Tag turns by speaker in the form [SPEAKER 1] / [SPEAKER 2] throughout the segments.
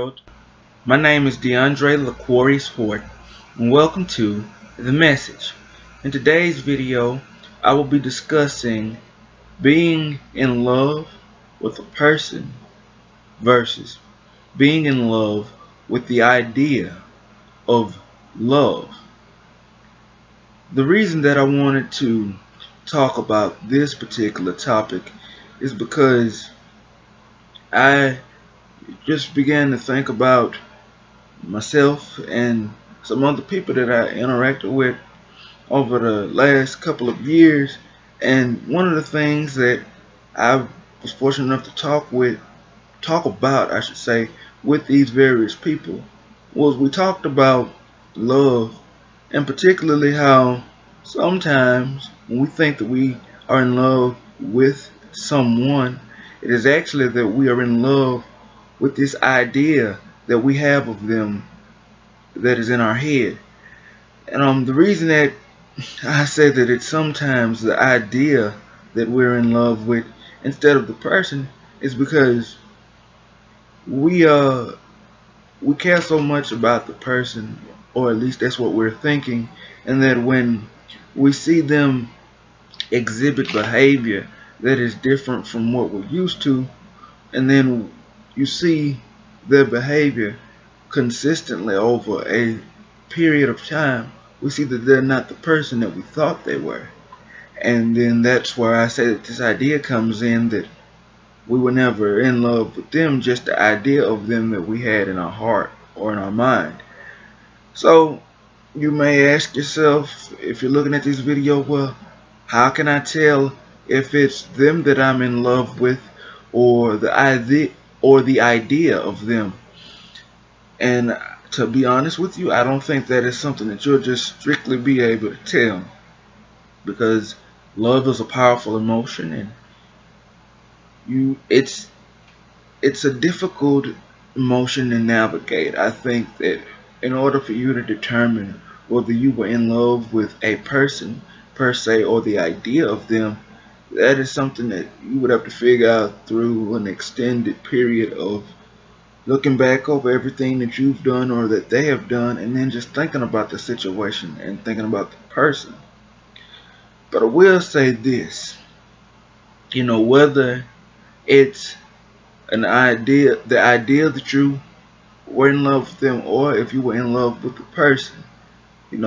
[SPEAKER 1] world. My name is DeAndre LaQuarius Fort, and welcome to The Message. In today's video, I will be discussing being in love with a person versus being in love with the idea of love. The reason that I wanted to talk about this particular topic is because I just began to think about myself and some other people that I interacted with over the last couple of years. And one of the things that I was fortunate enough to talk about, I should say, with these various people was we talked about love, and particularly how sometimes when we think that we are in love with someone, it is actually that we are in love with this idea that we have of them that is in our head. And the reason that I say that it's sometimes the idea that we're in love with instead of the person is because we care so much about the person, or at least that's what we're thinking, and that when we see them exhibit behavior that is different from what we're used to, and then you see their behavior consistently over a period of time, we see that they're not the person that we thought they were. And then that's where I say that this idea comes in, that we were never in love with them, just the idea of them that we had in our heart or in our mind. So you may ask yourself, if you're looking at this video, well, how can I tell if it's them that I'm in love with, or the idea of them? And to be honest with you, I don't think that is something that you'll just strictly be able to tell, because love is a powerful emotion, and it's a difficult emotion to navigate. I think that in order for you to determine whether you were in love with a person per se or the idea of them, that is something that you would have to figure out through an extended period of looking back over everything that you've done or that they have done, and then just thinking about the situation and thinking about the person. But I will say this, whether it's the idea that you were in love with them, or if you were in love with the person, be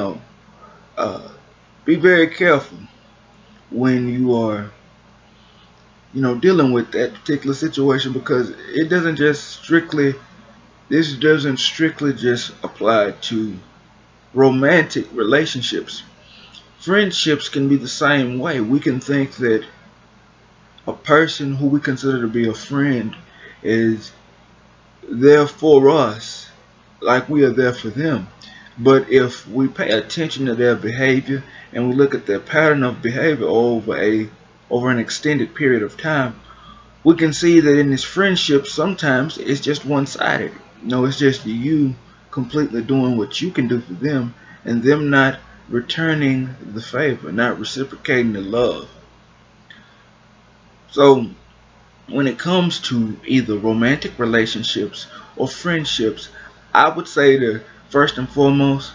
[SPEAKER 1] very careful when you are dealing with that particular situation, because this doesn't strictly just apply to romantic relationships. Friendships can be the same way. We can think that a person who we consider to be a friend is there for us like we are there for them. But if we pay attention to their behavior and we look at their pattern of behavior over an extended period of time, we can see that in this friendship sometimes it's just one-sided. It's just you completely doing what you can do for them, and them not returning the favor, not reciprocating the love. So when it comes to either romantic relationships or friendships, I would say to first and foremost,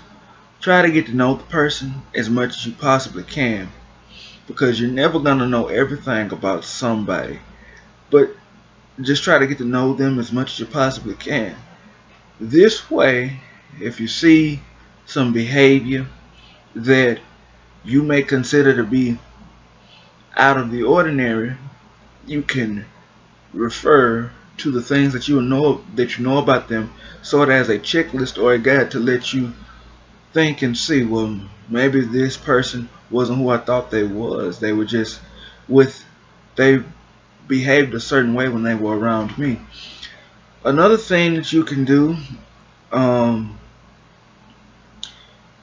[SPEAKER 1] try to get to know the person as much as you possibly can, because you're never going to know everything about somebody. But just try to get to know them as much as you possibly can. This way, if you see some behavior that you may consider to be out of the ordinary, you can refer to the things that you know about them, sort of as a checklist or a guide to let you think and see, well, maybe this person wasn't who I thought they was. They were just they behaved a certain way when they were around me. Another thing that you can do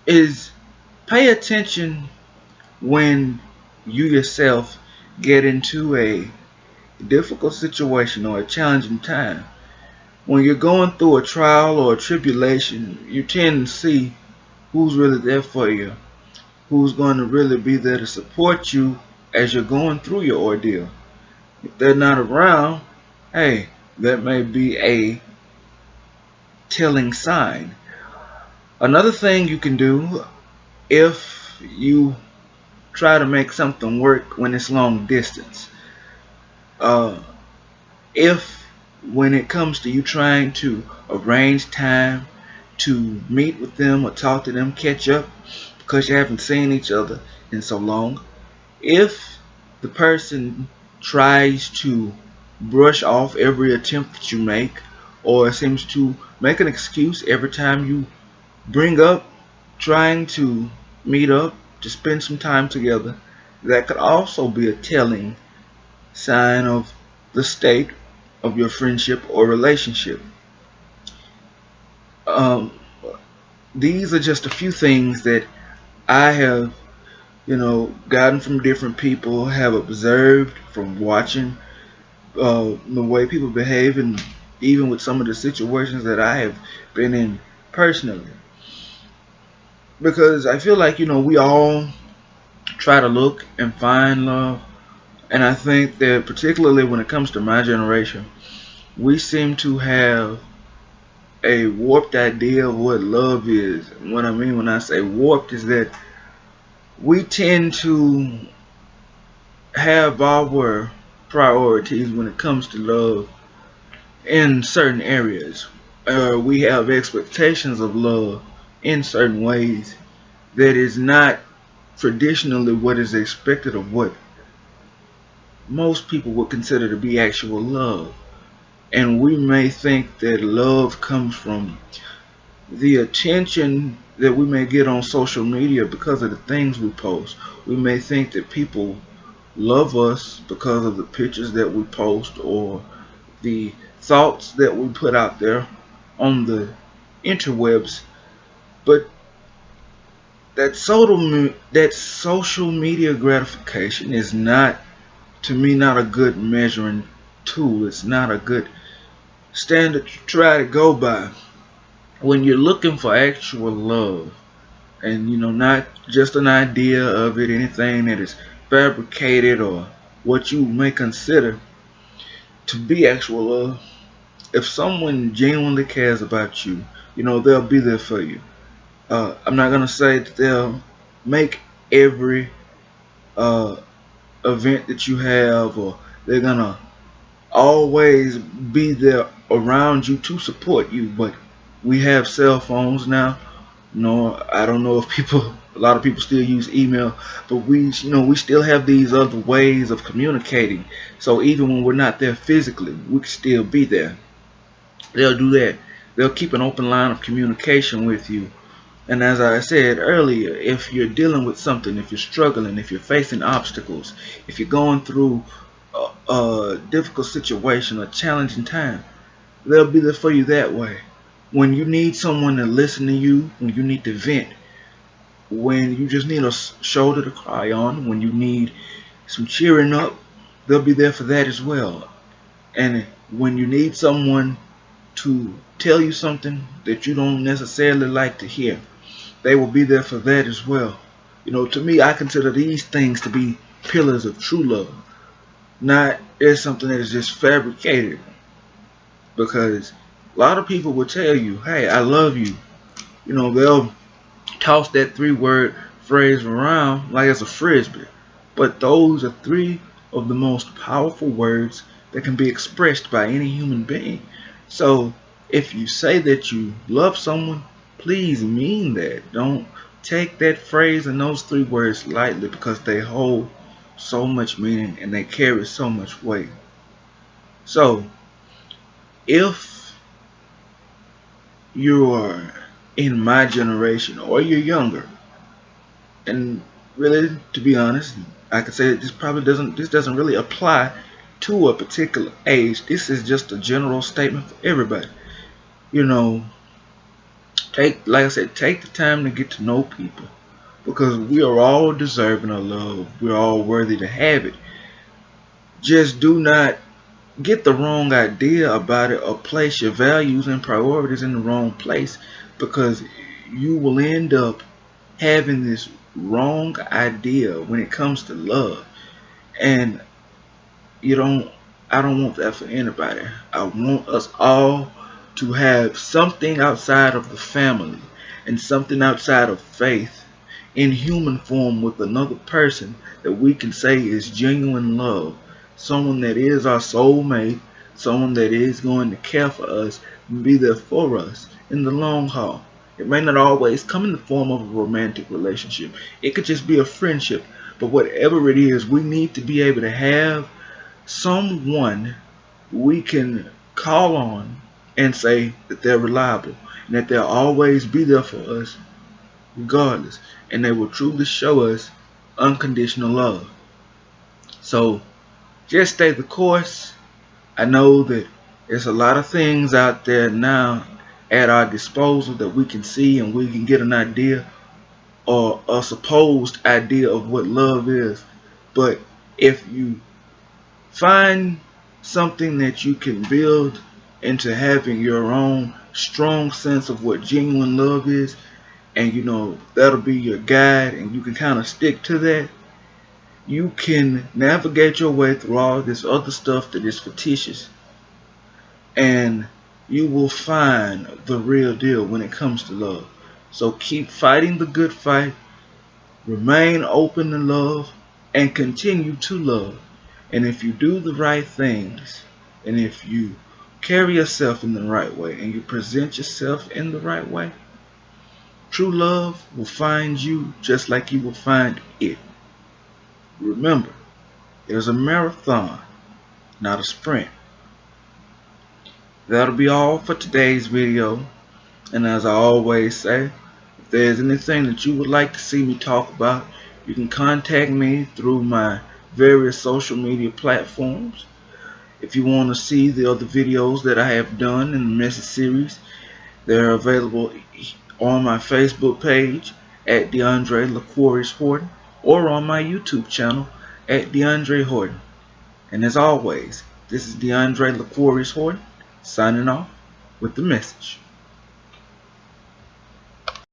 [SPEAKER 1] is pay attention when you yourself get into a difficult situation or a challenging time. When you're going through a trial or a tribulation, you tend to see who's really there for you, who's going to really be there to support you as you're going through your ordeal. If they're not around, hey, that may be a telling sign. Another thing you can do if you try to make something work when it's long distance. Uh, if when it comes to you trying to arrange time to meet with them or talk to them, catch up because you haven't seen each other in so long, if the person tries to brush off every attempt that you make or seems to make an excuse every time you bring up trying to meet up to spend some time together, that could also be a telling sign of the state of your friendship or relationship. Um, these are just a few things that I have, gotten from different people, have observed from watching the way people behave, and even with some of the situations that I have been in personally. Because I feel like, we all try to look and find love, and I think that particularly when it comes to my generation, we seem to have a warped idea of what love is. And what I mean when I say warped is that we tend to have our priorities when it comes to love in certain areas. We have expectations of love in certain ways that is not traditionally what is expected of what most people would consider to be actual love. And we may think that love comes from the attention that we may get on social media because of the things we post. We may think that people love us because of the pictures that we post or the thoughts that we put out there on the interwebs. But that social media gratification is not, to me, not a good measuring tool. It's not a good standard to try to go by when you're looking for actual love, and not just an idea of it, anything that is fabricated or what you may consider to be actual love. If someone genuinely cares about you, they'll be there for you. I'm not gonna say that they'll make every uh, event that you have, or they're gonna always be there around you to support you. But we have cell phones now. I don't know if a lot of people still use email, but we still have these other ways of communicating. So even when we're not there physically, we can still be there. They'll do that. They'll keep an open line of communication with you. And as I said earlier, if you're dealing with something, if you're struggling, if you're facing obstacles, if you're going through a difficult situation, a challenging time, they'll be there for you that way. When you need someone to listen to you, when you need to vent, when you just need a shoulder to cry on, when you need some cheering up, they'll be there for that as well. And when you need someone to tell you something that you don't necessarily like to hear, they will be there for that as well. To me, I consider these things to be pillars of true love, not as something that is just fabricated. Because a lot of people will tell you, hey, I love you. They'll toss that 3-word phrase around like it's a frisbee. But those are 3 of the most powerful words that can be expressed by any human being. So if you say that you love someone, please mean that. Don't take that phrase and those 3 words lightly, because they hold so much meaning and they carry so much weight. So if you are in my generation or you're younger, and really, to be honest, I could say that this doesn't really apply to a particular age. This is just a general statement for everybody. Like I said, take the time to get to know people, because we are all deserving of love. We're all worthy to have it. Just do not get the wrong idea about it or place your values and priorities in the wrong place, because you will end up having this wrong idea when it comes to love. And I don't want that for anybody. I want us all to have something outside of the family and something outside of faith in human form with another person that we can say is genuine love, someone that is our soulmate, someone that is going to care for us and be there for us in the long haul. It may not always come in the form of a romantic relationship. It could just be a friendship. But whatever it is, we need to be able to have someone we can call on and say that they're reliable and that they'll always be there for us regardless, and they will truly show us unconditional love. So just stay the course. I know that there's a lot of things out there now at our disposal that we can see and we can get an idea or a supposed idea of what love is. But if you find something that you can build into having your own strong sense of what genuine love is, and you know that'll be your guide and you can kind of stick to that, you can navigate your way through all this other stuff that is fictitious, and you will find the real deal when it comes to love. So keep fighting the good fight, remain open to love, and continue to love. And if you do the right things, and if you carry yourself in the right way, and you present yourself in the right way, true love will find you just like you will find it. Remember, there's a marathon, not a sprint. That'll be all for today's video. And as I always say, if there's anything that you would like to see me talk about, you can contact me through my various social media platforms. If you want to see the other videos that I have done in the message series, they're available on my Facebook page at DeAndre LaQuarries Horton or on my YouTube channel at DeAndre Horton. And as always, this is DeAndre LaQuarries Horton signing off with the message.